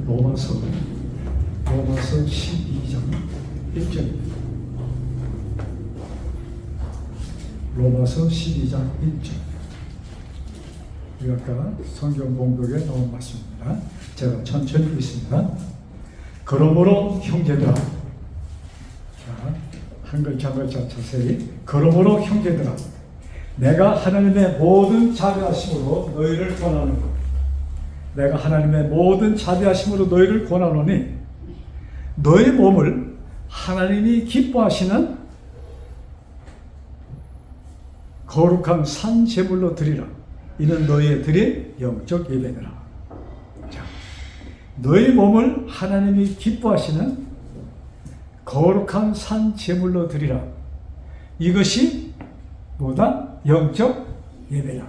로마서 12장 1절입니다. 로마서 12장 1절. 우리 아까 성경 봉독에 나온 말씀입니다. 제가 천천히 읽겠습니다. 그러므로 형제들아, 자, 한 글자 한 글자 자세히. 그러므로 형제들아, 내가 하나님의 모든 자비하심으로 너희를 권하는 것. 내가 하나님의 모든 자비하심으로 너희를 권하노니 너희 몸을 하나님이 기뻐하시는 거룩한 산 제물로 드리라. 이는 너희의 드릴 영적 예배니라. 자, 너희 몸을 하나님이 기뻐하시는 거룩한 산 제물로 드리라. 이것이 뭐다? 영적 예배다.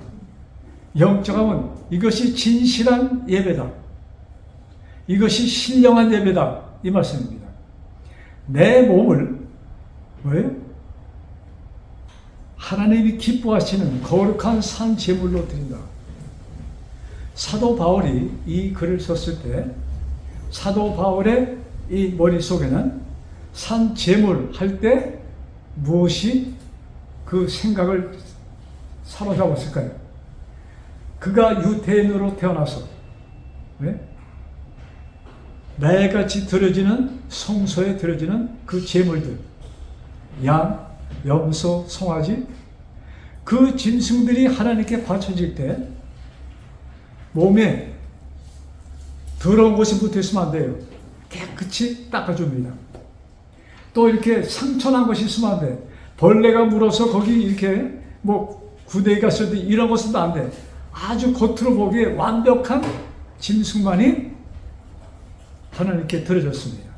영적 하면 이것이 진실한 예배다. 이것이 신령한 예배다. 이 말씀입니다. 내 몸을 뭐예요? 하나님이 기뻐하시는 거룩한 산 제물로 드린다. 사도 바울이 이 글을 썼을 때 사도 바울의 이 머릿속에는 산 제물 할 때 무엇이 그 생각을 사로잡았을까요? 그가 유대인으로 태어나서 매일같이 드려지는 성소에 드려지는 그 제물들, 양, 염소, 송아지, 그 짐승들이 하나님께 바쳐질 때 몸에 더러운 것이 붙어 있으면 안 돼요. 깨끗이 닦아줍니다. 또 이렇게 상처난 것이 있으면 안 돼. 벌레가 물어서 거기 이렇게 뭐 구데기가 있어도 이런 것은 안 돼. 아주 겉으로 보기에 완벽한 짐승만이 하나님께 드려졌습니다.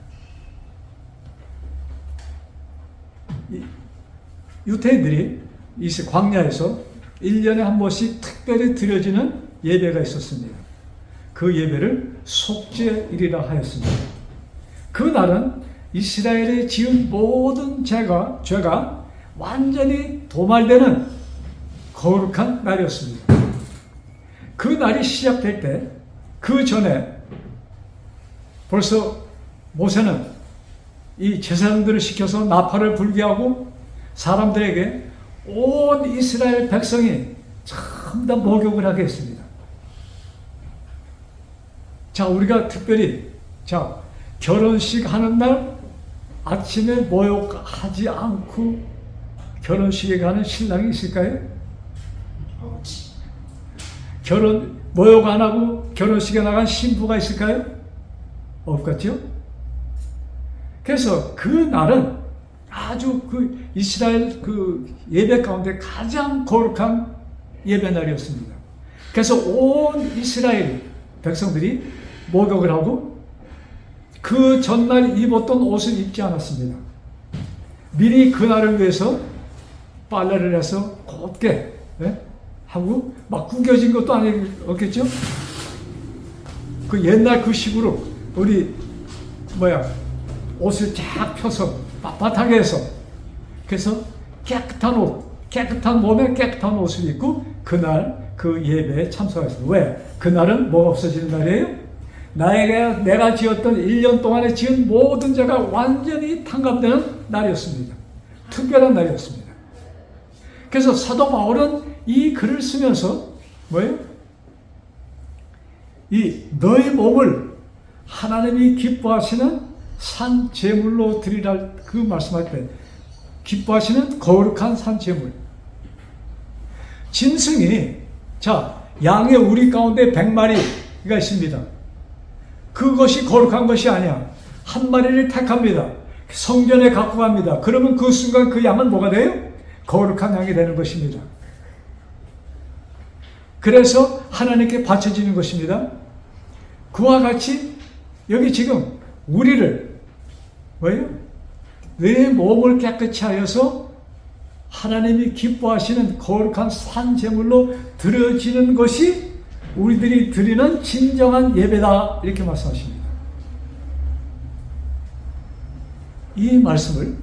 유대인들이 이 광야에서 1년에 한 번씩 특별히 드려지는 예배가 있었습니다. 그 예배를 속죄일이라 하였습니다. 그 날은 이스라엘이 지은 모든 죄가 완전히 도말되는 거룩한 날이었습니다. 그 날이 시작될 때 그 전에 벌써 모세는 이 제사장들을 시켜서 나팔을 불게 하고 사람들에게 온 이스라엘 백성이 전부 다 목욕을 하게 했습니다. 자, 우리가 특별히 결혼식 하는 날 아침에 목욕하지 않고 결혼식에 가는 신랑이 있을까요? 목욕 안 하고 결혼식에 나간 신부가 있을까요? 없겠죠? 그래서 그 날은 아주 그 이스라엘 그 예배 가운데 가장 거룩한 예배 날이었습니다. 그래서 온 이스라엘 백성들이 목욕을 하고 그 전날 입었던 옷을 입지 않았습니다. 미리 그 날을 위해서 빨래를 해서 곱게 하고 막 구겨진 것도 아니었겠죠? 그 옛날 그 식으로 우리 옷을 쫙 펴서 빳빳하게 해서 그래서 깨끗한 몸에 깨끗한 옷을 입고 그날 그 예배에 참석했습니다. 왜? 그날은 뭐가 없어지는 날이에요? 내가 지었던 1년 동안에 지은 모든 죄가 완전히 탕감되는 날이었습니다. 특별한 날이었습니다. 그래서 사도 바울은 이 글을 쓰면서 이 너의 몸을 하나님이 기뻐하시는 산 제물로 드리라 그 말씀할 때 기뻐하시는 거룩한 산 제물. 짐승이 양의 우리 가운데 100마리가 있습니다. 그것이 거룩한 것이 아니야. 한 마리를 택합니다. 성전에 갖고 갑니다. 그러면 그 순간 그 양은 뭐가 돼요? 거룩한 양이 되는 것입니다. 그래서 하나님께 바쳐지는 것입니다. 그와 같이 여기 지금 우리를 내 몸을 깨끗이 하여서 하나님이 기뻐하시는 거룩한 산 제물로 드려지는 것이 우리들이 드리는 진정한 예배다 이렇게 말씀하십니다. 이 말씀을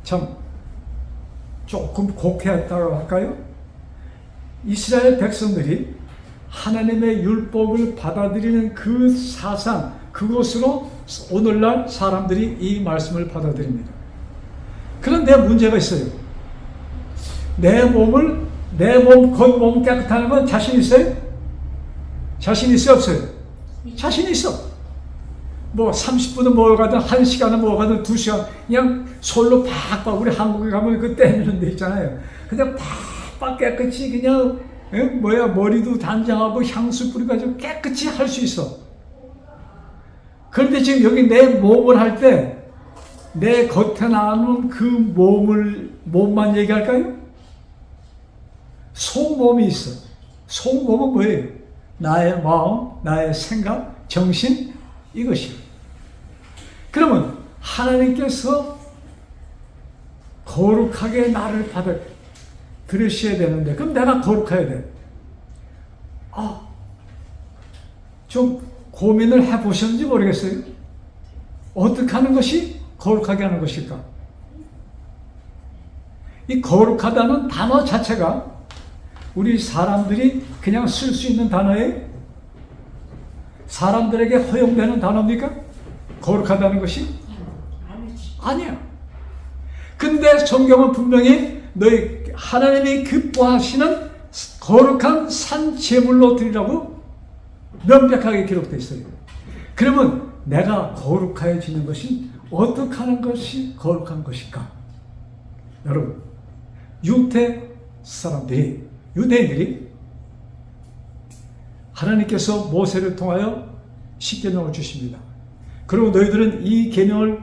참 조금 곡해했다고 할까요? 이스라엘 백성들이 하나님의 율법을 받아들이는 그 사상, 그것으로 오늘날 사람들이 이 말씀을 받아들입니다. 그런데 문제가 있어요. 내 몸, 겉몸 깨끗하는 건 자신 있어요? 자신 있어요, 없어요? 자신 있어. 뭐 30분은 모여가든 1시간은 모여가든 2시간 그냥 솔로 팍팍, 우리 한국에 가면 그 떼미는 데 있잖아요. 그냥 팍팍 깨끗이 그냥 머리도 단장하고 향수 뿌려가지고 깨끗이 할 수 있어. 그런데 지금 여기 내 몸을 할 때 내 겉에 나오는 그 몸만 얘기할까요? 속몸이 있어. 속몸은 뭐예요? 나의 마음, 나의 생각, 정신, 이것이요. 그러면 하나님께서 거룩하게 나를 들으셔야 되는데, 그럼 내가 거룩해야 돼. 좀 고민을 해보셨는지 모르겠어요. 어떻게 하는 것이 거룩하게 하는 것일까? 이 거룩하다는 단어 자체가 우리 사람들이 그냥 쓸 수 있는 단어예요? 사람들에게 허용되는 단어입니까? 거룩하다는 것이? 아니야. 근데 성경은 분명히 너희 하나님이 기뻐하시는 거룩한 산 제물로 드리라고 명백하게 기록되어 있어요. 그러면 내가 거룩해지는 것이 어떻게 하는 것이 거룩한 것일까? 여러분, 유대인들이 하나님께서 모세를 통하여 십계명을 주십니다. 그리고 너희들은 이 계명을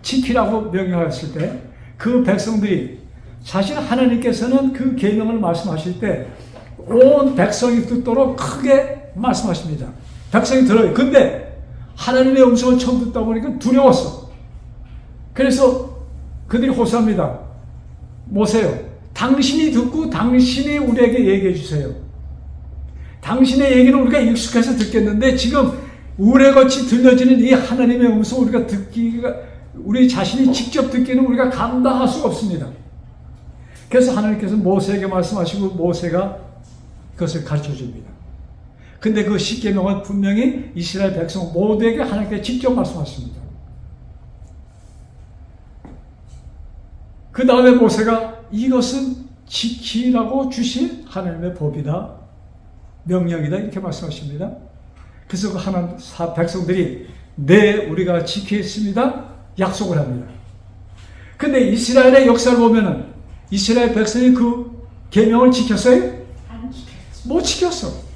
지키라고 명령하였을 때 그 백성들이, 사실 하나님께서는 그 계명을 말씀하실 때 온 백성이 듣도록 크게 말씀하십니다. 백성이 들어요. 근데 하나님의 음성을 처음 듣다 보니까 두려웠어. 그래서 그들이 호소합니다. 모세요, 당신이 듣고 당신이 우리에게 얘기해 주세요. 당신의 얘기는 우리가 익숙해서 듣겠는데 지금 우레같이 들려지는 이 하나님의 음성을 우리가 우리 자신이 직접 듣기는 우리가 감당할 수가 없습니다. 그래서 하나님께서 모세에게 말씀하시고 모세가 그것을 가르쳐 줍니다. 근데 그 십계명은 분명히 이스라엘 백성 모두에게 하나님께 직접 말씀하십니다. 그 다음에 모세가 이것은 지키라고 주신 하나님의 법이다, 명령이다, 이렇게 말씀하십니다. 그래서 그 백성들이 네, 우리가 지키겠습니다 약속을 합니다. 근데 이스라엘의 역사를 보면은 이스라엘 백성이 그 계명을 지켰어요? 못 지켰어.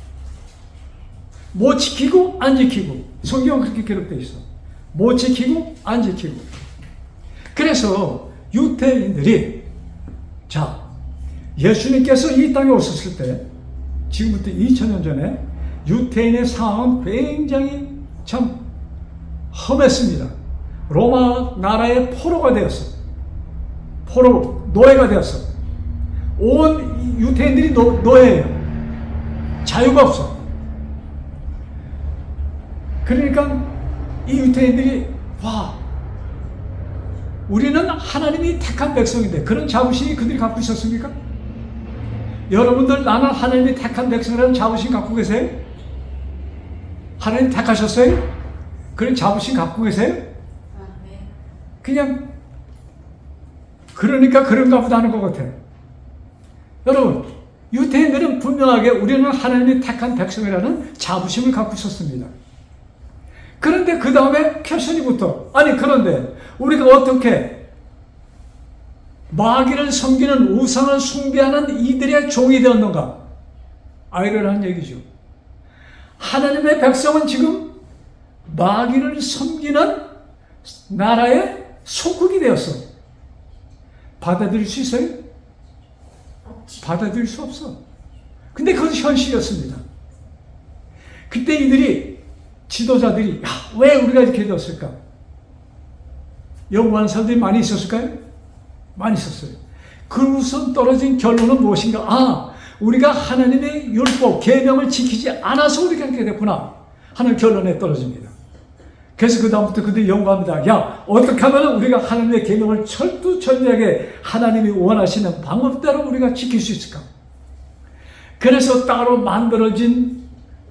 못 지키고 안 지키고, 성경은 그렇게 기록되어 있어. 못 지키고 안 지키고. 그래서 유대인들이, 자, 예수님께서 이 땅에 오셨을 때 지금부터 2000년 전에 유대인의 상황은 굉장히 참 험했습니다. 로마 나라의 포로가 되었어. 노예가 되었어. 온 유대인들이 노예예요. 자유가 없어. 그러니까 이 유대인들이, 와, 우리는 하나님이 택한 백성인데, 그런 자부심이 그들이 갖고 있었습니까? 여러분들, 나는 하나님이 택한 백성이라는 자부심 갖고 계세요? 하나님 택하셨어요? 그런 자부심 갖고 계세요? 그냥 그러니까 그런가 보다 하는 것 같아. 여러분, 유대인들은 분명하게 우리는 하나님이 택한 백성이라는 자부심을 갖고 있었습니다. 그런데 그 다음에 퀘션이 붙어. 아니, 그런데 우리가 어떻게 마귀를 섬기는, 우상을 숭배하는 이들의 종이 되었는가? 아이러니한 얘기죠. 하나님의 백성은 지금 마귀를 섬기는 나라의 속국이 되었어. 받아들일 수 있어요? 받아들일 수 없어. 근데 그건 현실이었습니다. 그때 이들이, 지도자들이, 왜 우리가 이렇게 되었을까? 연구하는 사람들이 많이 있었을까요? 많이 있었어요. 그 우선 떨어진 결론은 무엇인가? 우리가 하나님의 율법, 계명을 지키지 않아서 우리가 이렇게 됐구나 하는 결론에 떨어집니다. 그래서 그 다음부터 그들이 연구합니다. 어떻게 하면 우리가 하나님의 계명을 철두철미하게 하나님이 원하시는 방법대로 우리가 지킬 수 있을까? 그래서 따로 만들어진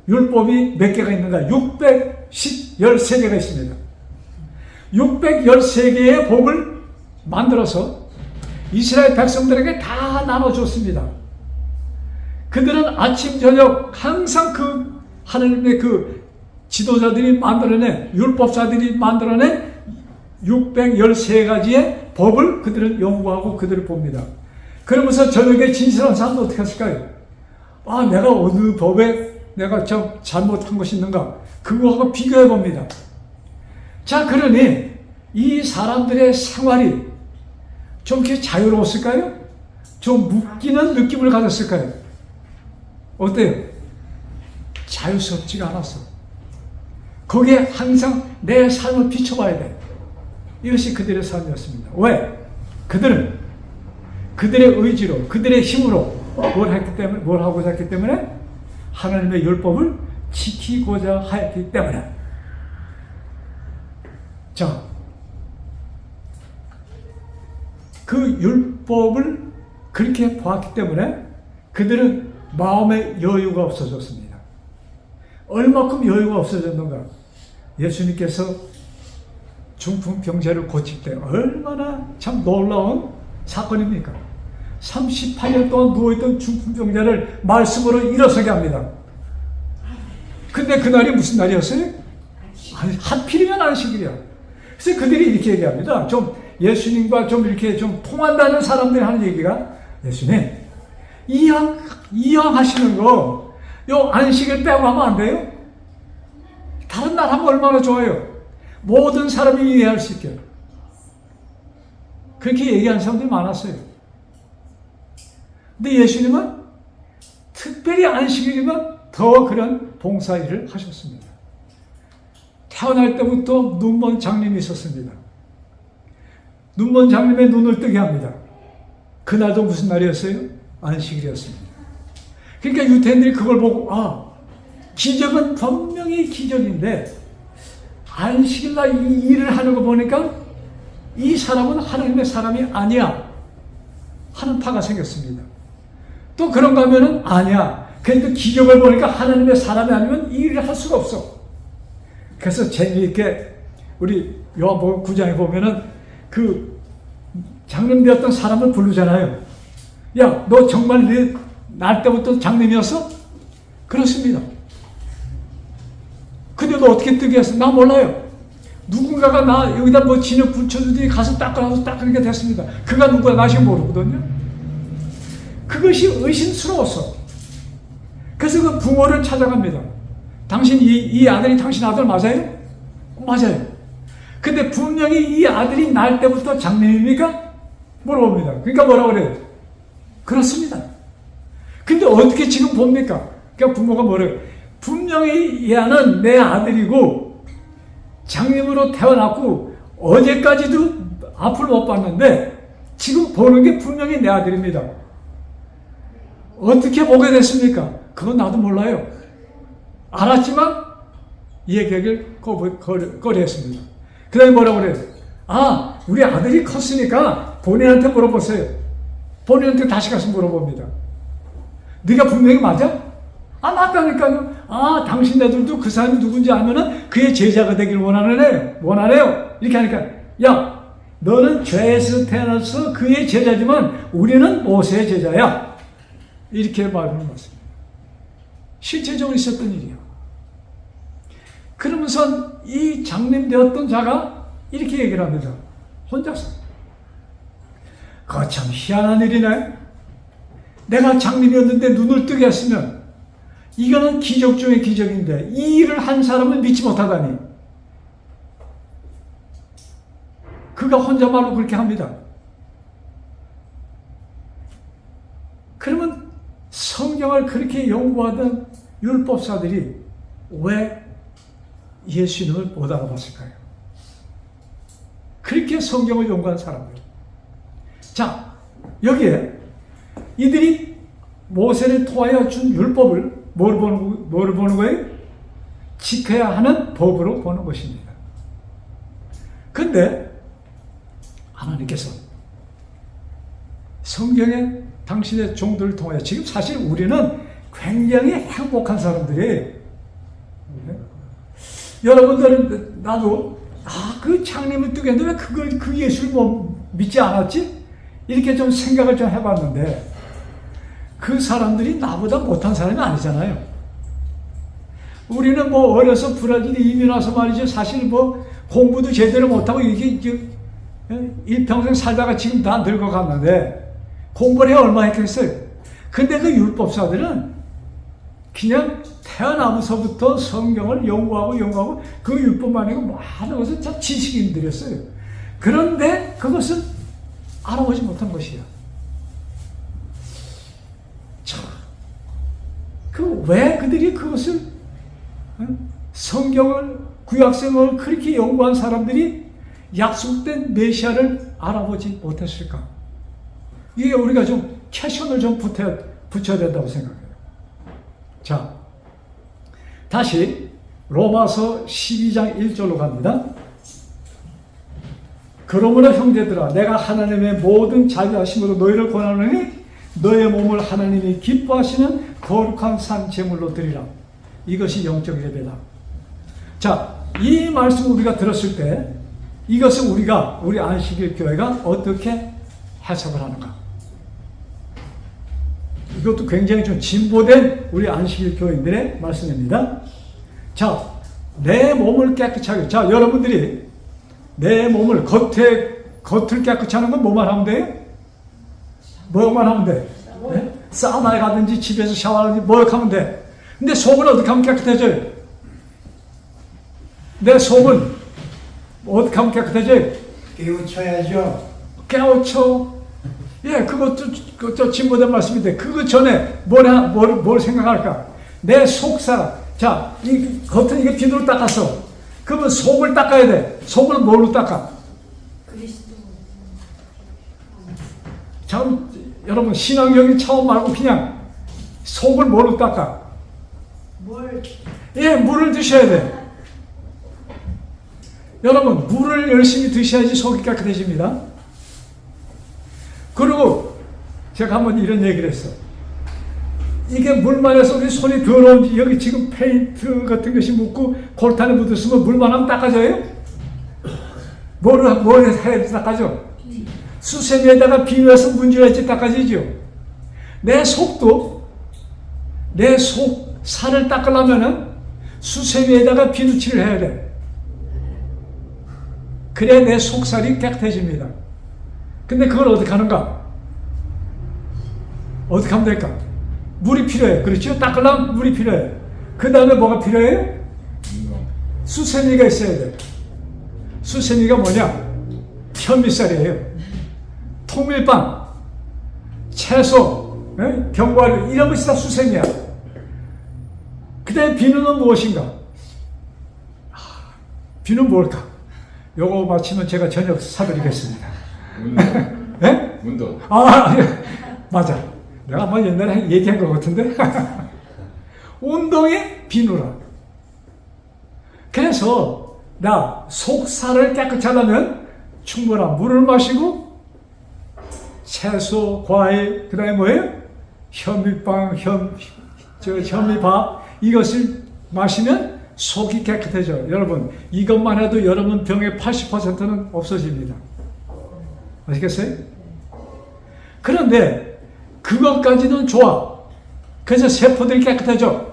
율법이 몇 개가 있는가? 613개가 있습니다. 613개의 법을 만들어서 이스라엘 백성들에게 다 나눠줬습니다. 그들은 아침 저녁 항상 그 하나님의 그 지도자들이 만들어낸, 율법사들이 만들어낸 613가지의 법을 그들은 연구하고 그들을 봅니다. 그러면서 저녁에 진실한 사람도 어떻게 했을까요? 아, 내가 어느 법에 내가 좀 잘못한 것이 있는가? 그거하고 비교해 봅니다. 자, 그러니 이 사람들의 생활이 좀 이렇게 자유로웠을까요? 좀 묶이는 느낌을 가졌을까요? 어때요? 자유스럽지가 않았어. 거기에 항상 내 삶을 비춰봐야 돼. 이것이 그들의 삶이었습니다. 왜? 그들은 그들의 의지로, 그들의 힘으로 뭘 하고자 했기 때문에? 하나님의 율법을 지키고자 했기 때문에. 자, 그 율법을 그렇게 보았기 때문에 그들은 마음의 여유가 없어졌습니다. 얼마큼 여유가 없어졌는가? 예수님께서 중풍병자를 고칠 때 얼마나 참 놀라운 사건입니까? 38년 동안 누워있던 중풍병자를 말씀으로 일어서게 합니다. 근데 그날이 무슨 날이었어요? 하필이면 안식일이야. 그래서 그들이 이렇게 얘기합니다. 좀 예수님과 좀 이렇게 좀 통한다는 사람들이 하는 얘기가, 예수님, 이왕 하시는 거, 요 안식을 빼고 하면 안 돼요? 다른 날 하면 얼마나 좋아요. 모든 사람이 이해할 수 있게. 그렇게 얘기하는 사람들이 많았어요. 근데 예수님은 특별히 안식일이면 더 그런 봉사일을 하셨습니다. 태어날 때부터 눈먼 장님이 있었습니다. 눈먼 장님의 눈을 뜨게 합니다. 그날도 무슨 날이었어요? 안식일이었습니다. 그러니까 유대인들이 그걸 보고, 아, 기적은 분명히 기적인데 안식일날 이 일을 하는 거 보니까 이 사람은 하나님의 사람이 아니야 하는 파가 생겼습니다. 또 그런가 하면은 아니야. 그러니까 기적을 보니까 하나님의 사람이 아니면 이 일을 할 수가 없어. 그래서 재미있게 우리 요한복음 9장에 보면은 그 장님되었던 사람을 부르잖아요. 야, 너 정말 날 때부터 장님이었어? 그렇습니다. 근데 너 어떻게 뜨게 했어? 나 몰라요. 누군가가 나 여기다 뭐 진흙 붙여주더니 가서 닦아서 닦으니까 됐습니다. 그가 누구야? 나 지금 모르거든요. 그것이 의심스러웠어. 그래서 그 부모를 찾아갑니다. 당신 이 아들이 당신 아들 맞아요? 맞아요. 근데 분명히 이 아들이 날 때부터 장님입니까? 물어봅니다. 그러니까 뭐라고 그래요? 그렇습니다. 근데 어떻게 지금 봅니까? 그러니까 부모가 뭐래요? 분명히 얘는 내 아들이고 장님으로 태어났고 어제까지도 앞을 못 봤는데 지금 보는 게 분명히 내 아들입니다. 어떻게 보게 됐습니까? 그건 나도 몰라요. 알았지만 이 얘기를 거리했습니다. 그 다음에 뭐라고 그래요? 아, 우리 아들이 컸으니까 본인한테 물어보세요. 본인한테 다시 가서 물어봅니다. 네가 분명히 맞아? 아, 맞다니까요. 아, 당신네들도 그 사람이 누군지 알면은 그의 제자가 되길 원하네요. 이렇게 하니까, 야, 너는 죄에서 태어나서 그의 제자지만 우리는 모세의 제자야. 이렇게 말하는 것입니다. 실제적으로 있었던 일이야. 그러면서 이 장님 되었던 자가 이렇게 얘기를 합니다. 혼자서. 그거 참 희한한 일이네. 내가 장님이었는데 눈을 뜨게 했으면 이거는 기적 중의 기적인데 이 일을 한 사람을 믿지 못하다니. 그가 혼자말로 그렇게 합니다. 그러면 성경을 그렇게 연구하던 율법사들이 왜 예수님을 못 알아봤을까요? 그렇게 성경을 연구한 사람들. 자, 여기에 이들이 모세를 통하여 준 율법을 뭐를 보는 거예요? 지켜야 하는 법으로 보는 것입니다. 근데 하나님께서 성경에 당신의 종들을 통하여, 지금 사실 우리는 굉장히 행복한 사람들이에요. 여러분들은 나도 그 창림을 뜨겠는데 왜 그 예수를 믿지 않았지? 이렇게 좀 생각을 좀 해봤는데 그 사람들이 나보다 못한 사람이 아니잖아요. 우리는 뭐 어려서 브라질에 이민 와서 말이죠. 사실 뭐 공부도 제대로 못하고 이게 일평생 살다가 지금 다 늙어갔는데 공부를 얼마 했겠어요. 근데 그 율법사들은 그냥 태어나면서부터 성경을 연구하고 그 율법만 아니고 많은 것을 참 지식인들이었어요. 그런데 그것은 알아보지 못한 것이야. 왜 그들이 그것을 성경을 구약성을 그렇게 연구한 사람들이 약속된 메시아를 알아보지 못했을까? 이게 우리가 좀 캐션을 좀 붙여야 된다고 생각해요. 자, 다시 로마서 12장 1절로 갑니다. 그러므로 형제들아 내가 하나님의 모든 자비하심으로 너희를 권하노니 너의 몸을 하나님이 기뻐하시는 거룩한 산 제물로 드리라. 이것이 영적 예배다. 자, 이 말씀을 우리가 들었을 때 이것을 우리 안식일 교회가 어떻게 해석을 하는가? 이것도 굉장히 좀 진보된 우리 안식일 교인들의 말씀입니다. 자, 내 몸을 깨끗하게. 자, 여러분들이 내 몸을 겉을 깨끗이 하는 건 뭐만 하면 돼요? 뭐만 하면 돼? 네? 사우나에 가든지 집에서 샤워하든지 뭐 하면 돼? 근데 속은 어떻게 하면 깨끗해져요? 내 속은 어떻게 하면 깨끗해져요? 깨우쳐야죠. 깨우쳐. 예, 그것도 진보된 말씀인데, 그거 전에 뭘 생각할까? 내 속사. 자, 이 겉은 이게 비누로 닦았어. 그러면 속을 닦아야 돼. 속을 뭘로 닦아? 참, 여러분, 신앙적인 차원 말고 그냥 속을 뭘로 닦아? 예, 물을 드셔야 돼. 여러분, 물을 열심히 드셔야지 속이 깨끗해집니다. 그리고 제가 한번 이런 얘기를 했어. 이게 물만 해서 우리 손이 더러운지 여기 지금 페인트 같은 것이 묻고 골탄에 묻었으면 물만 하면 닦아져요? 뭘 해야 닦아져? 수세미에다가 비누해서 문질러야지 닦아지죠. 내 속도 내 속 살을 닦으려면은 수세미에다가 비누칠을 해야 돼. 그래야 내 속살이 깨끗해집니다. 근데 그걸 어떻게 하는가? 어떻게 하면 될까? 물이 필요해. 그렇죠? 닦으려면 물이 필요해. 그 다음에 뭐가 필요해요? 수세미가 있어야 돼. 수세미가 뭐냐? 현미쌀이에요. 통밀빵, 채소, 견과류 이런 것이 다 수세미야. 그 다음에 비누는 무엇인가? 비누는 뭘까? 요거 마치면 제가 저녁 사드리겠습니다. 운동. 네? 운동. 맞아. 내가 한번 옛날에 얘기한 것 같은데. 운동의 비누라. 그래서 나 속살을 깨끗이 하려면 충분한 물을 마시고 채소, 과일, 그 다음에 뭐예요? 현미빵, 현미밥 이것을 마시면 속이 깨끗해져요. 여러분, 이것만 해도 여러분 병의 80%는 없어집니다. 아시겠어요? 그런데 그것까지는 좋아. 그래서 세포들이 깨끗해져.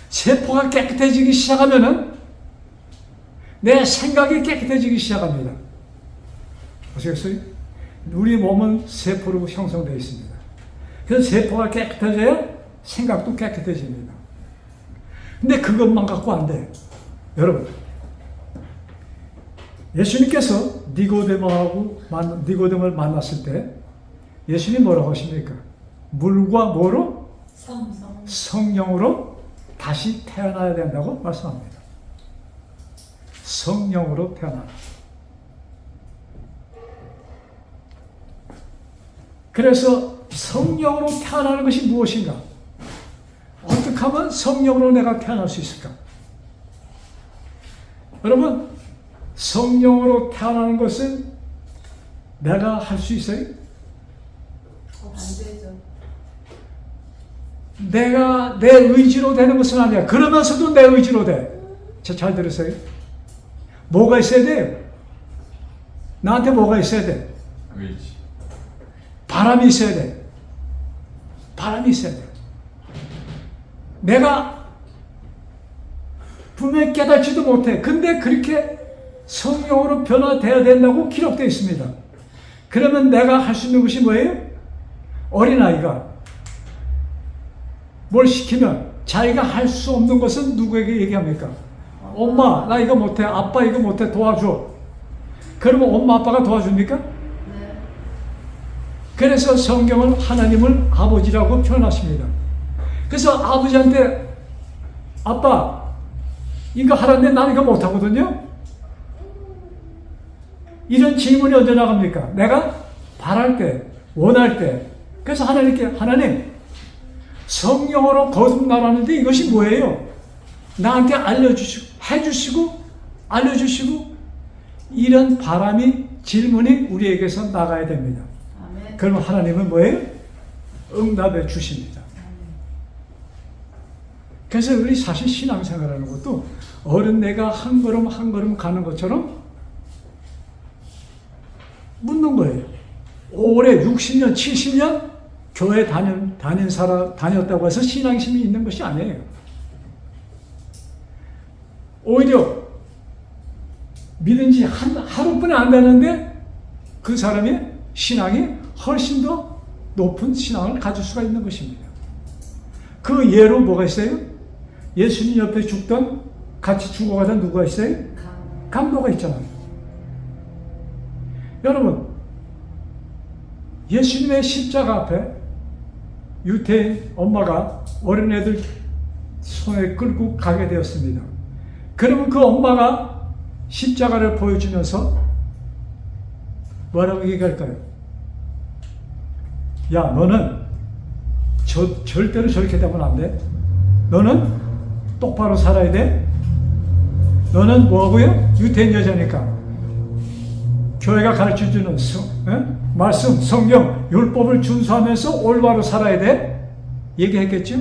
세포가 깨끗해지기 시작하면은 내 생각이 깨끗해지기 시작합니다. 아시겠어요? 우리 몸은 세포로 형성되어 있습니다. 그래서 세포가 깨끗해져야 생각도 깨끗해집니다. 근데 그것만 갖고 안 돼. 여러분, 예수님께서 니고데모를 만났을 때 예수님 뭐라고 하십니까? 물과 뭐로? 성령으로 다시 태어나야 된다고 말씀합니다. 성령으로 태어나라. 그래서 성령으로 태어나는 것이 무엇인가? 어떻게 하면 성령으로 내가 태어날 수 있을까? 여러분, 성령으로 태어나는 것은 내가 할 수 있어요? 안 되죠. 내가 내 의지로 되는 것은 아니야. 그러면서도 내 의지로 돼. 잘 들으세요. 뭐가 있어야 돼요? 나한테 뭐가 있어야 돼? 의지. 바람이 있어야 돼. 바람이 있어야 돼. 내가 분명히 깨닫지도 못해. 근데 그렇게 성령으로 변화되어야 된다고 기록되어 있습니다. 그러면 내가 할 수 있는 것이 뭐예요? 어린아이가 뭘 시키면 자기가 할 수 없는 것은 누구에게 얘기합니까? 엄마, 나 이거 못해. 아빠, 이거 못해. 도와줘. 그러면 엄마, 아빠가 도와줍니까? 네. 그래서 성경은 하나님을 아버지라고 표현하십니다. 그래서 아버지한테 아빠, 이거 하라는데 나는 이거 못하거든요? 이런 질문이 언제 나갑니까? 내가 바랄 때, 원할 때. 그래서 하나님께, 하나님, 성령으로 거듭나라는데 이것이 뭐예요? 나한테 해주시고, 알려주시고, 이런 바람이, 질문이 우리에게서 나가야 됩니다. 아멘. 그러면 하나님은 뭐예요? 응답해 주십니다. 그래서 우리 사실 신앙생활하는 것도 어른내가 한 걸음 한 걸음 가는 것처럼 묻는 거예요. 오래 60년, 70년 교회 다녔다고 해서 신앙심이 있는 것이 아니에요. 오히려 믿은 지 하루뿐이 안 되는데 그 사람의 신앙이 훨씬 더 높은 신앙을 가질 수가 있는 것입니다. 그 예로 뭐가 있어요? 예수님 옆에 죽던, 같이 죽어가던 누가 있어요? 강도가 있잖아요. 여러분, 예수님의 십자가 앞에 유태인 엄마가 어린애들 손에 끌고 가게 되었습니다. 그러면 그 엄마가 십자가를 보여주면서 뭐라고 얘기할까요? 야, 너는 절대로 저렇게 되면 안 돼. 너는 똑바로 살아야 돼. 너는 뭐하고요? 유태인 여자니까 교회가 가르쳐주는 말씀, 성경, 율법을 준수하면서 올바로 살아야 돼. 얘기했겠죠?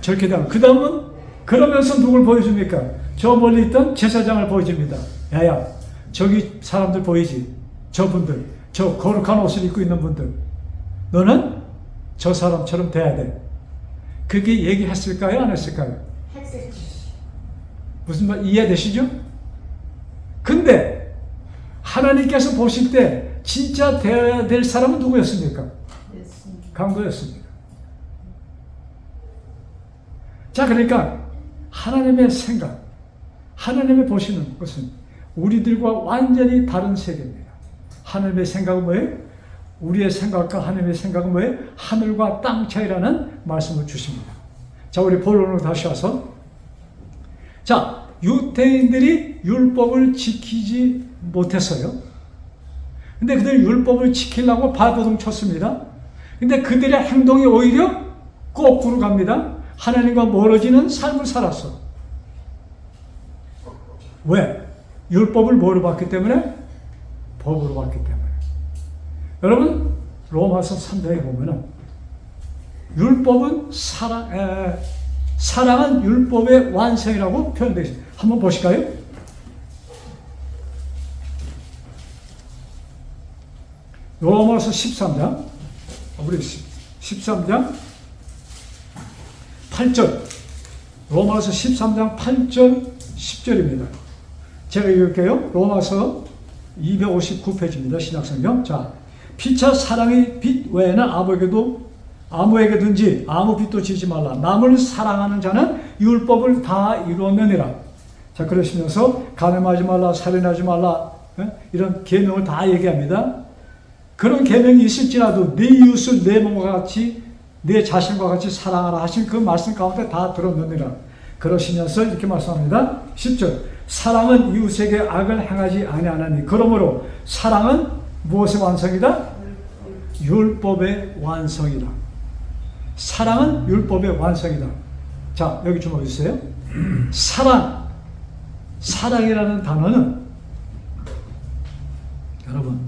저렇게 되면 그 다음은 그러면서 누굴 보여줍니까? 저 멀리 있던 제사장을 보여줍니다. 야야, 저기 사람들 보이지? 저분들, 저 거룩한 옷을 입고 있는 분들, 너는 저 사람처럼 돼야 돼. 그게 얘기했을까요? 안 했을까요? 했을지. 무슨 말 이해되시죠? 근데 하나님께서 보실 때 진짜 되어야 될 사람은 누구였습니까? 예수님. 강도였습니다. 자, 그러니까 하나님의 생각, 하나님이 보시는 것은 우리들과 완전히 다른 세계입니다. 하나님의 생각은 뭐예요? 우리의 생각과 하나님의 생각은 뭐예요? 하늘과 땅 차이라는 말씀을 주십니다. 자, 우리 본론으로 다시 와서, 자, 유대인들이 율법을 지키지 못했어요. 근데 그들이 율법을 지키려고 발버둥 쳤습니다. 근데 그들의 행동이 오히려 거꾸로 갑니다. 하나님과 멀어지는 삶을 살았어. 왜? 율법을 뭐로 봤기 때문에? 법으로 봤기 때문에. 여러분, 로마서 3장에 보면은 율법은 사랑은 율법의 완성이라고 표현되어 있습니다. 한번 보실까요? 로마서 13장, 우리 13장 8절, 로마서 13장 8절 10절입니다. 제가 읽을게요. 로마서 259페이지입니다. 신약성경. 자, 피차 사랑의 빛 외에는 아무에게든지 아무 빛도 지지 말라. 남을 사랑하는 자는 율법을 다 이루었느니라. 자, 그러시면서 간음하지 말라, 살인하지 말라, 이런 계명을 다 얘기합니다. 그런 계명이 있을지라도 네 이웃을 내 몸과 같이, 내 자신과 같이 사랑하라 하신 그 말씀 가운데 다 들었느니라. 그러시면서 이렇게 말씀합니다. 10절. 사랑은 이웃에게 악을 행하지 아니하나니 그러므로 사랑은 무엇의 완성이다? 율법의 완성이다. 사랑은 율법의 완성이다. 자, 여기 주목해 주세요. 사랑이라는 단어는 여러분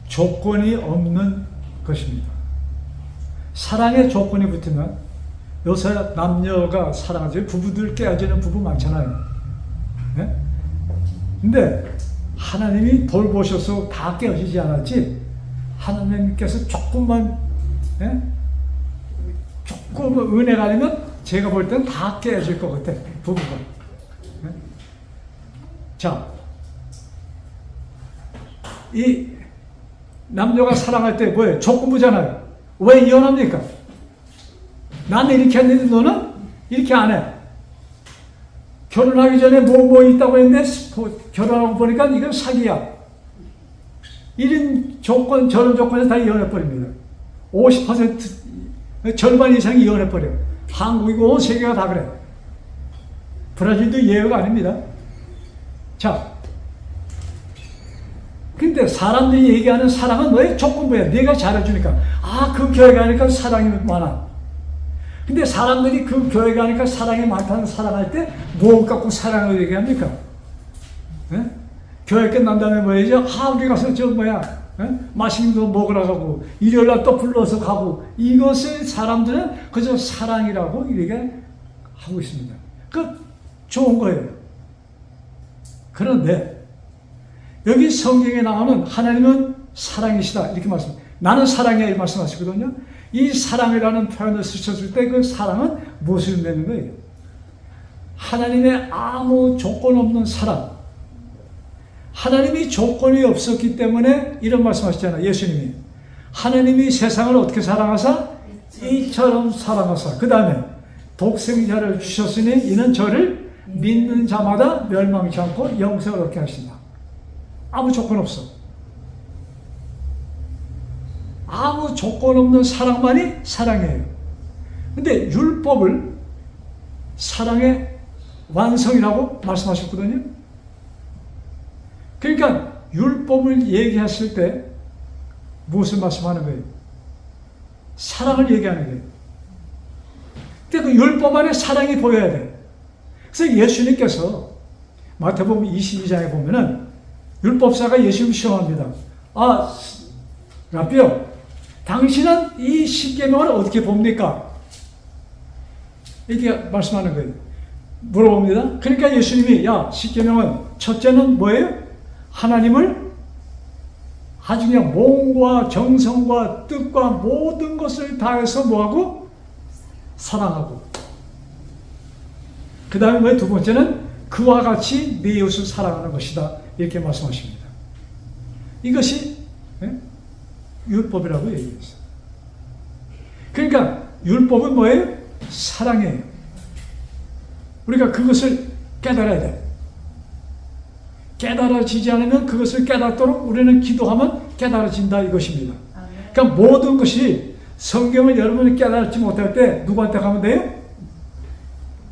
조건이 없는 것입니다. 사랑의 조건이 붙으면 요새 남녀가 사랑하죠. 부부들 깨어지는 부부 많잖아요. 네? 근데 하나님이 돌보셔서 다 깨어지지 않았지. 하나님께서 조금만 조금 은혜가 아니면 제가 볼 때는 다 깨어질 것 같아. 부부가. 네? 자, 이 남녀가 사랑할 때 뭐예요? 조건부잖아요. 왜 이혼합니까? 나는 이렇게 했는데 너는 이렇게 안 해. 결혼하기 전에 뭐 있다고 했는데 결혼하고 보니까 이건 사기야. 이런 조건, 저런 조건에서 다 이혼해버립니다. 50% 절반 이상이 이혼해버려요. 한국이고 온 세계가 다 그래. 브라질도 예외가 아닙니다. 자, 근데 사람들이 얘기하는 사랑은 너의 조건부야. 네가 잘해주니까. 아, 그 교회 가니까 사랑이 많아. 근데 사람들이 그 교회 가니까 사랑이 많다는 사랑할 때 뭐 갖고 사랑을 얘기합니까? 네? 교회 끝난 다음에 뭐야죠? 아, 우리 가서 맛있는 거 먹으러 가고 일요일 날 또 불러서 가고 이것을 사람들은 그저 사랑이라고 이렇게 하고 있습니다. 그 좋은 거예요. 그런데 여기 성경에 나오는 하나님은 사랑이시다 이렇게 나는 사랑이야 이 말씀하시거든요. 이 사랑이라는 표현을 쓰셨을 때 그 사랑은 무엇을 의미하는 거예요? 하나님의 아무 조건 없는 사랑. 하나님이 조건이 없었기 때문에 이런 말씀하시잖아요. 예수님이 하나님이 세상을 어떻게 사랑하사? 이처럼 사랑하사. 그 다음에 독생자를 주셨으니 이는 저를 믿는 자마다 멸망치 않고 영생을 얻게 하신다. 아무 조건 없어. 아무 조건 없는 사랑만이 사랑이에요. 근데 율법을 사랑의 완성이라고 말씀하셨거든요. 그러니까 율법을 얘기했을 때 무엇을 말씀하는 거예요? 사랑을 얘기하는 거예요. 근데 그 율법 안에 사랑이 보여야 돼. 그래서 예수님께서 마태복음 22장에 보면은 율법사가 예수님 시험합니다. 아, 라비요, 당신은 이 십계명을 어떻게 봅니까? 이렇게 말씀하는 거예요. 물어봅니다. 그러니까 예수님이 야, 십계명은 첫째는 뭐예요? 하나님을 아주 그냥 몸과 정성과 뜻과 모든 것을 다해서 뭐하고? 사랑하고. 그 다음에 뭐예요? 두 번째는 그와 같이 네 이웃을 사랑하는 것이다. 이렇게 말씀하십니다. 이것이 율법이라고 얘기했어요. 그러니까 율법은 뭐예요? 사랑이에요. 우리가 그것을 깨달아야 돼. 깨달아지지 않으면 그것을 깨닫도록 우리는 기도하면 깨달아진다 이것입니다. 그러니까 모든 것이 성경을 여러분이 깨달지 못할 때 누구한테 가면 돼요?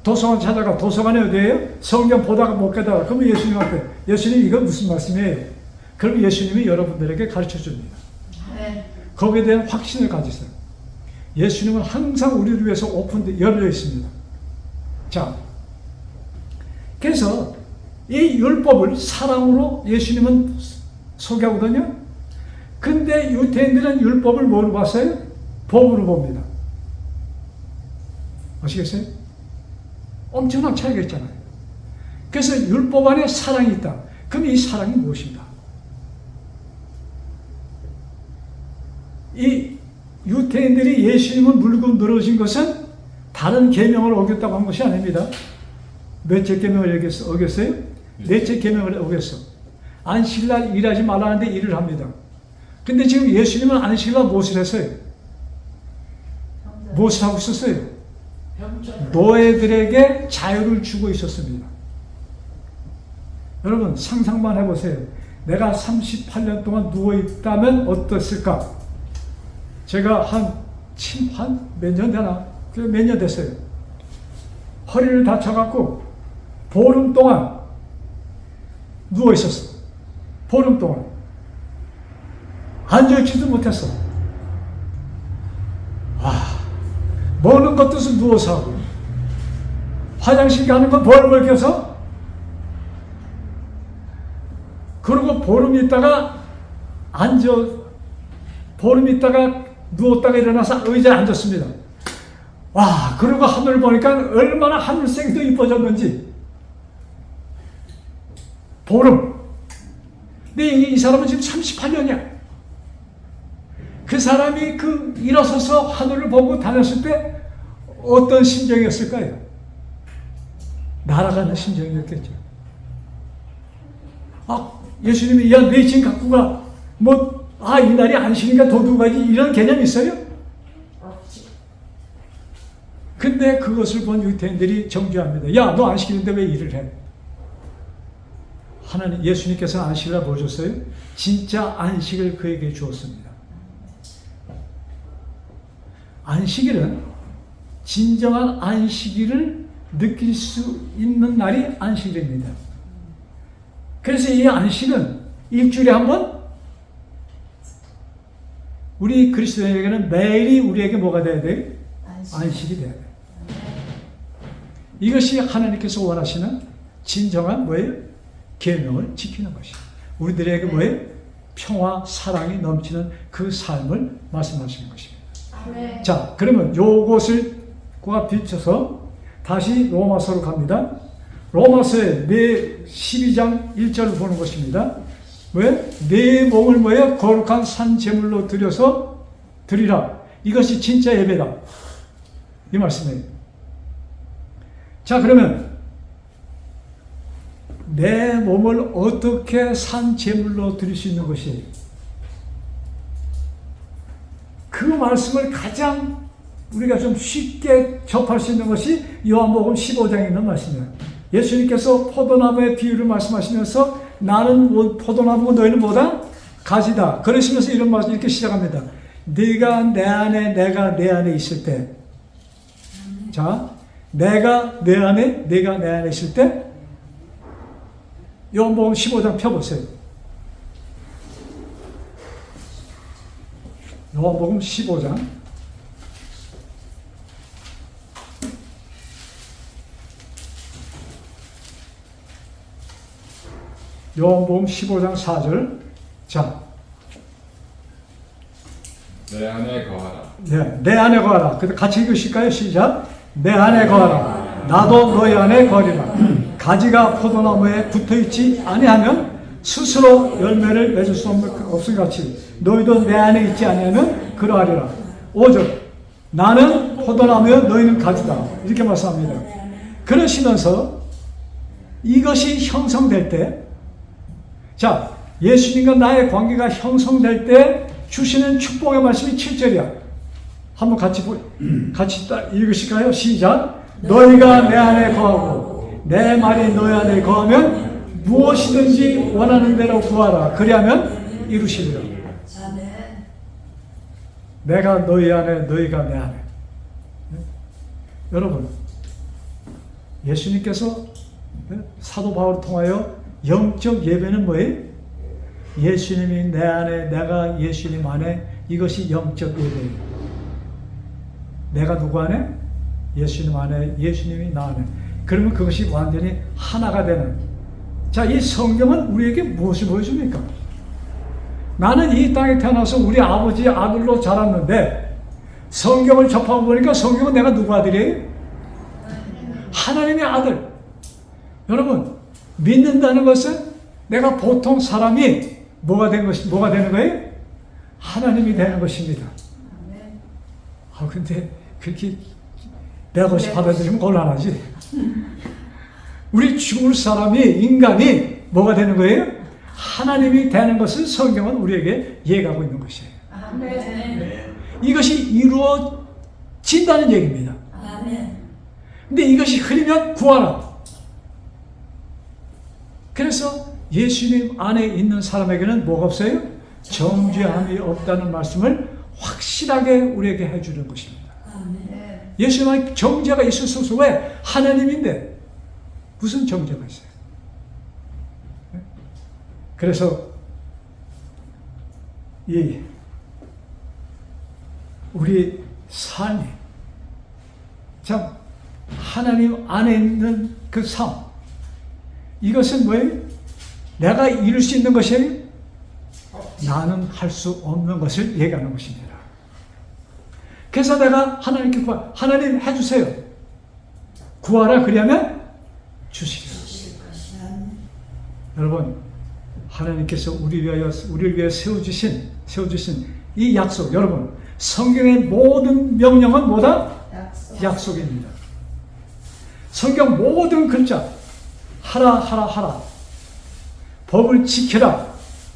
도서관 찾아가. 도서관이 어디예요? 성경 보다가 못 깨달아. 그러면 예수님한테 예수님 이거 무슨 말씀이에요? 그럼 예수님이 여러분들에게 가르쳐 줍니다. 거기에 대한 확신을 가지세요. 예수님은 항상 우리를 위해서 열려 있습니다. 자, 그래서 이 율법을 사랑으로 예수님은 소개하거든요. 근데 유대인들은 율법을 뭐로 봤어요? 법으로 봅니다. 아시겠어요? 엄청난 차이가 있잖아요. 그래서 율법 안에 사랑이 있다. 그럼 이 사랑이 무엇인가? 이 유대인들이 예수님을 물고 늘어진 것은 다른 계명을 어겼다고 한 것이 아닙니다. 몇째 계명을 어겼어요? 넷째 계명을 어겼어. 안식일날 일하지 말라는데 일을 합니다. 근데 지금 예수님은 안식일날 무엇을 했어요? 무엇을 하고 있었어요? 노예들에게 자유를 주고 있었습니다. 여러분 상상만 해보세요. 내가 38년 동안 누워있다면 어땠을까? 제가 한 몇 년 되나? 몇 년 됐어요. 허리를 다쳐갖고 보름 동안 누워있었어. 보름 동안. 앉아있지도 못했어. 와, 먹는 것도 누워서 하고, 화장실 가는 건 벌벌 껴서, 그리고 보름 있다가 누웠다가 일어나서 의자에 앉았습니다. 와, 그러고 하늘을 보니까 얼마나 하늘색이 더 이뻐졌는지. 보름. 근데 이 사람은 지금 38년이야. 그 사람이 그 일어서서 하늘을 보고 다녔을 때 어떤 심정이었을까요? 날아가는 심정이었겠죠. 아, 예수님이 야, 내 짐 갖고 가. 뭐, 아, 이날이 안식이니까 도둑 가지. 이런 개념 있어요? 없지. 근데 그것을 본 유대인들이 정죄합니다. 야, 너 안식일인데 왜 일을 해? 하나님, 예수님께서 안식일을 뭐 줬어요? 진짜 안식을 그에게 주었습니다. 안식일은 진정한 안식일을 느낄 수 있는 날이 안식일입니다. 그래서 이 안식은 일주일에 한 번 우리 그리스도인에게는 매일이 우리에게 뭐가 돼야 돼요? 안식이 돼야 돼요. 이것이 하나님께서 원하시는 진정한 뭐예요? 계명을 지키는 것이에요. 우리들에게 뭐예요? 평화, 사랑이 넘치는 그 삶을 말씀하시는 것입니다. 아멘. 자, 그러면 요것을 과 비춰서 다시 로마서로 갑니다. 로마서의 12장 1절을 보는 것입니다. 왜? 내 몸을 뭐예요? 거룩한 산 제물로 드려서 드리라. 이것이 진짜 예배다. 이 말씀이에요. 자, 그러면 내 몸을 어떻게 산 제물로 드릴 수 있는 것이에요? 그 말씀을 가장 우리가 좀 쉽게 접할 수 있는 것이 요한복음 15장에 있는 말씀이에요. 예수님께서 포도나무의 비유를 말씀하시면서 나는 포도나무고 너희는 뭐다? 가지다. 그러시면서 이런 말씀 이렇게 시작합니다. 네가 내 안에 내가 내 안에 있을 때, 자, 내가 내 안에 내가 내 안에 있을 때 요한복음 15장 펴보세요. 요한복음 15장 요한복음 15장 4절. 자, 내 안에 거하라. 네, 내 안에 거하라. 같이 읽으실까요? 시작. 내 안에 거하라. 나도 너희 안에 거하리라. 가지가 포도나무에 붙어있지 아니하면 스스로 열매를 맺을 수 없을 같이 너희도 내 안에 있지 아니하면 그러하리라. 5절. 나는 포도나무여 너희는 가지다. 이렇게 말씀합니다. 그러시면서 이것이 형성될 때, 자, 예수님과 나의 관계가 형성될 때 주시는 축복의 말씀이 7절이야. 한번 같이 읽으실까요? 시작. 너희가 내 안에 거하고 내 말이 너희 안에 거하면 무엇이든지 원하는 대로 구하라. 그리하면 이루시리라. 내가 너희 안에 너희가 내 안에. 네? 여러분, 예수님께서 사도 바울을 통하여 영적 예배는 뭐예요? 예수님이 내 안에 내가 예수님 안에, 이것이 영적 예배예요. 내가 누구 안에? 예수님 안에, 예수님이 나 안에. 그러면 그것이 완전히 하나가 되는. 자, 이 성경은 우리에게 무엇을 보여줍니까? 나는 이 땅에 태어나서 우리 아버지의 아들로 자랐는데 성경을 접하고 보니까 성경은 내가 누구 아들이에요? 하나님의 아들. 여러분, 믿는다는 것은 내가 보통 사람이 뭐가 되는 거예요? 하나님이 되는 것입니다. 아, 근데 그렇게 내가 그것이 받아들이면 곤란하지. 우리 죽을 사람이, 인간이 뭐가 되는 거예요? 하나님이 되는 것을 성경은 우리에게 얘기하고 있는 것이에요. 아멘. 이것이 이루어진다는 얘기입니다. 아멘. 근데 이것이 흐리면 구하라. 그래서 예수님 안에 있는 사람에게는 뭐가 없어요? 정죄함이 없다는 말씀을 확실하게 우리에게 해주는 것입니다. 아멘. 예수님은 정죄가 있을 수 없어요. 왜? 하나님인데 무슨 정죄가 있어요? 그래서 이 우리 삶이 참 하나님 안에 있는 그 삶, 이것은 뭐예요? 내가 이룰 수 있는 것이에요? 나는 할 수 없는 것을 얘기하는 것입니다. 아멘. 왜? 하나님이 내 안에 있기 때문에. 그래서 우리가 이 삶을 살아갈 때, 자, 하나님 안에 있는 그 삶, 이것은 뭐예요? 내가 이룰 수 있는 것이에요? 나는 할 수 없는 것을 얘기하는 것입니다. 그래서 내가 하나님께 하나님 해주세요. 구하라 그리하면 주시리라. 여러분, 하나님께서 우리를 위해 세워주신 이 약속, 여러분, 성경의 모든 명령은 뭐다? 약속입니다. 성경 모든 글자, 하라, 법을 지켜라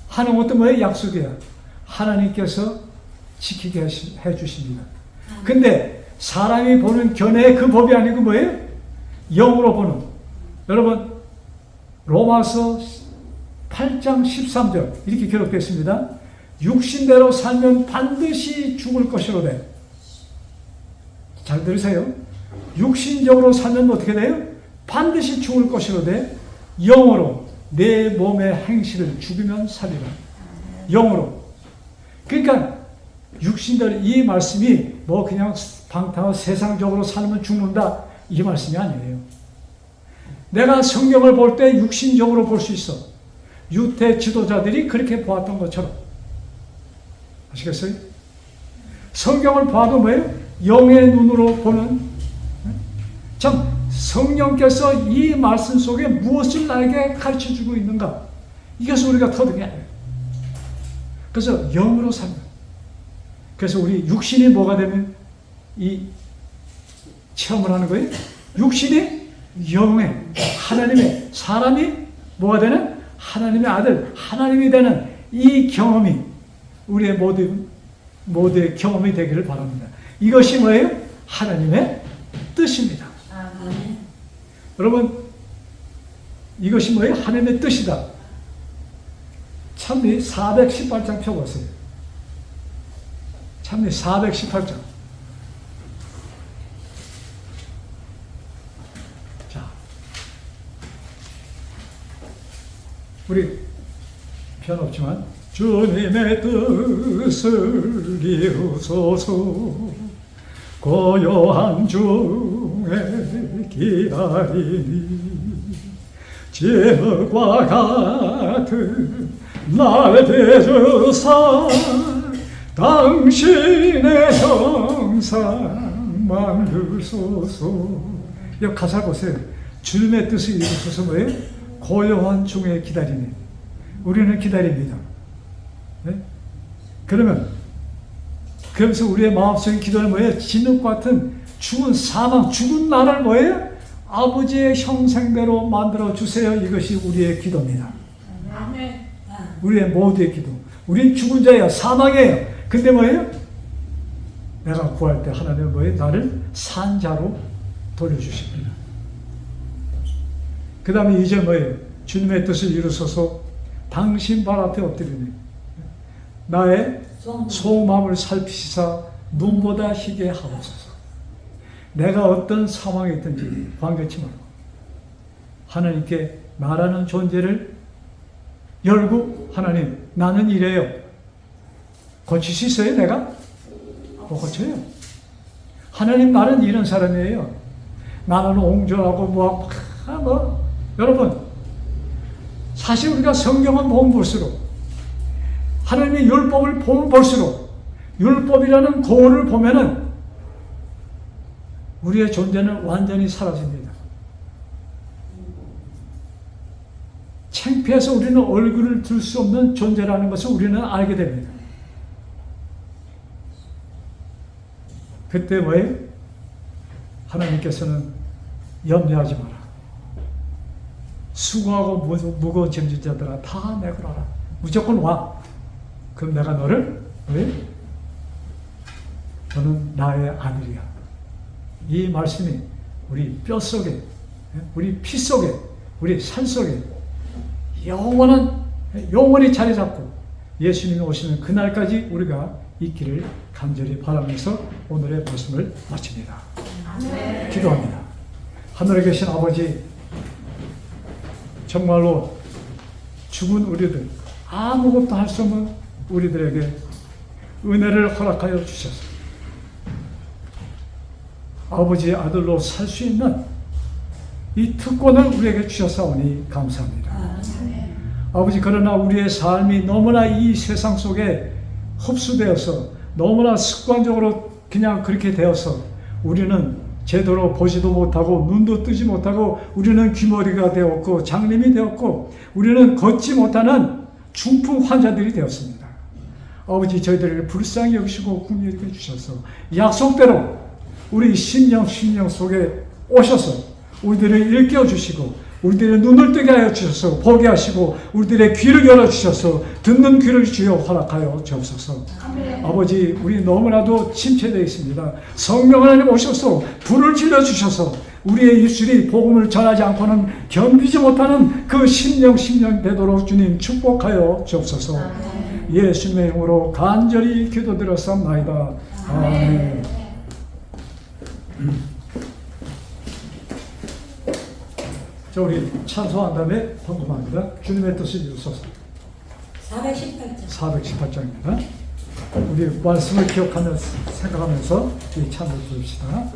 하는 것도 뭐예요? 약속이야. 하나님께서 지키게 해주십니다. 근데 사람이 보는 견해의 그 법이 아니고 뭐예요? 영으로 보는. 여러분, 로마서 8장 13절 이렇게 기록되어 있습니다. 육신대로 살면 반드시 죽을 것이로되. 잘 들으세요. 육신적으로 살면 어떻게 돼요? 반드시 죽을 것이로되 영으로 내 몸의 행실을 죽이면 살리라. 영으로. 그러니까 육신대로 이 말씀이 뭐 그냥 방탕한 세상적으로 살면 죽는다 이 말씀이 아니에요. 내가 성경을 볼 때 육신적으로 볼 수 있어. 유대 지도자들이 그렇게 보았던 것처럼. 아시겠어요? 성경을 봐도 뭐예요? 영의 눈으로 보는. 참 성령께서 이 말씀 속에 무엇을 나에게 가르쳐주고 있는가? 이것을 우리가 터득해야 해요. 그래서 영으로 살면. 그래서 우리 육신이 뭐가 되면 이 체험을 하는 거예요? 육신이 영의 하나님의 사람이 뭐가 되는? 하나님의 아들, 하나님이 되는 이 경험이 우리의 모두의 경험이 되기를 바랍니다. 이것이 뭐예요? 하나님의 뜻입니다. 아멘. 여러분, 이것이 뭐예요? 하나님의 뜻이다. 참리 418장 펴보세요. 참리 418장. 자, 우리 편 없지만 주님의 뜻을 이루소서. 고요한 중에 기다리니 지흙과 같은 날 되주사 당신의 형상 만드소서. 이 가사 보세요. 주님의 뜻을 이루소서 뭐예요? 고요한 중에 기다리니. 우리는 기다립니다. 네? 그러면서 우리의 마음속의 기도는 뭐예요? 진흙 같은 죽은 사망, 죽은 나를 뭐예요? 아버지의 형상대로 만들어 주세요. 이것이 우리의 기도입니다. 아멘. 우리의 모두의 기도. 우린 죽은 자예요. 사망이에요. 근데 뭐예요? 내가 구할 때 하나님은 뭐예요? 나를 산 자로 돌려주십니다. 그 다음에 이제 뭐예요? 주님의 뜻을 이루소서. 당신 발 앞에 엎드리니 나의 속마음을 살피시사 눈보다 희게 하옵소서. 내가 어떤 상황에 있든지 관계치 말고 하나님께 나라는 존재를 열고, 하나님 나는 이래요. 고칠 수 있어요? 내가? 못 고쳐요. 하나님 나는 이런 사람이에요. 나는 옹졸하고 여러분, 사실 우리가 성경을 보면 볼수록, 하나님의 율법을 보면 볼수록, 율법이라는 거울을 보면은 우리의 존재는 완전히 사라집니다. 창피해서 우리는 얼굴을 들 수 없는 존재라는 것을 우리는 알게 됩니다. 그때 뭐예요? 하나님께서는 염려하지 마라. 수고하고 무거운 짐진 자들아 다 내걸 와라. 무조건 와. 그럼 내가 너를 왜? 너는 나의 아들이야. 이 말씀이 우리 뼛속에, 우리 피 속에, 우리 살 속에 영원히 자리 잡고 예수님이 오시는 그날까지 우리가 있기를 간절히 바라면서 오늘의 말씀을 마칩니다. 아멘. 기도합니다. 하늘에 계신 아버지, 정말로 죽은 우리들, 아무것도 할 수 없는 우리들에게 은혜를 허락하여 주셔서 아버지의 아들로 살 수 있는 이 특권을 우리에게 주셨사오니 감사합니다. 아멘. 아버지, 그러나 우리의 삶이 너무나 이 세상 속에 흡수되어서 너무나 습관적으로 그냥 그렇게 되어서 우리는 제대로 보지도 못하고 눈도 뜨지 못하고 우리는 귀머리가 되었고 장님이 되었고 우리는 걷지 못하는 중풍 환자들이 되었습니다. 아버지 저희들을 불쌍히 여기시고 긍휼히 여겨주셔서 약속대로 우리 심령 속에 오셔서 우리들을 일깨워주시고 우리들의 눈을 뜨게 하여 주셔서 보게 하시고 우리들의 귀를 열어주셔서 듣는 귀를 주여 허락하여 주옵소서. 아버지 우리 너무나도 침체되어 있습니다. 성령 하나님 오셔서 불을 질러주셔서 우리의 입술이 복음을 전하지 않고는 견디지 못하는 그 심령 되도록 주님 축복하여 주옵소서. 예수님의 이름으로 간절히 기도드렸사옵나이다. 아멘. 자, 우리 찬송한 다음에 헌금합니다. 주님의 뜻을 이루소서. 418장. 418장입니다. 우리 말씀을 기억하면서 생각하면서 이 찬송을 부릅시다.